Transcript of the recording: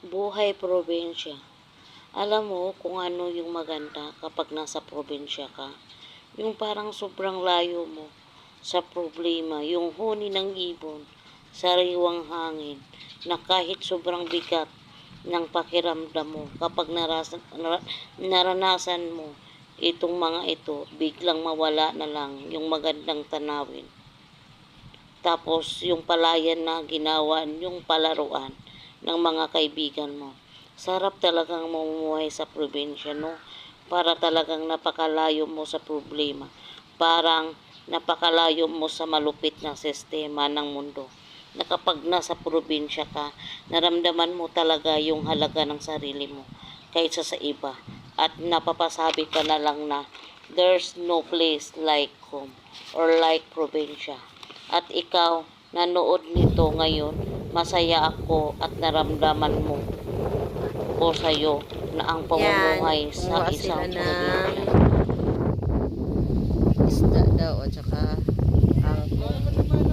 Buhay probinsya. Alam mo kung ano yung maganda kapag nasa probinsya ka? Yung parang sobrang layo mo sa problema, yung huni ng ibon, sariwang hangin, na kahit sobrang bigat ng pakiramdam mo kapag naranasan mo itong mga ito, biglang mawala na lang yung magandang tanawin. Tapos yung palayan na ginawa yung palaruan ng mga kaibigan mo. Sarap talagang mamumuhay sa probinsya, no? Para talagang napakalayo mo sa problema. Parang napakalayo mo sa malupit na sistema ng mundo. Na kapag nasa probinsya ka, naramdaman mo talaga yung halaga ng sarili mo kaysa sa iba. At napapasabi ka na lang na there's no place like home or like probinsya. At ikaw, nanood nito ngayon, masaya ako at naramdaman mo ko sa'yo na ang pamumuhay sa Kumuha isang sila ng probinsya. isda daw at saka angkong.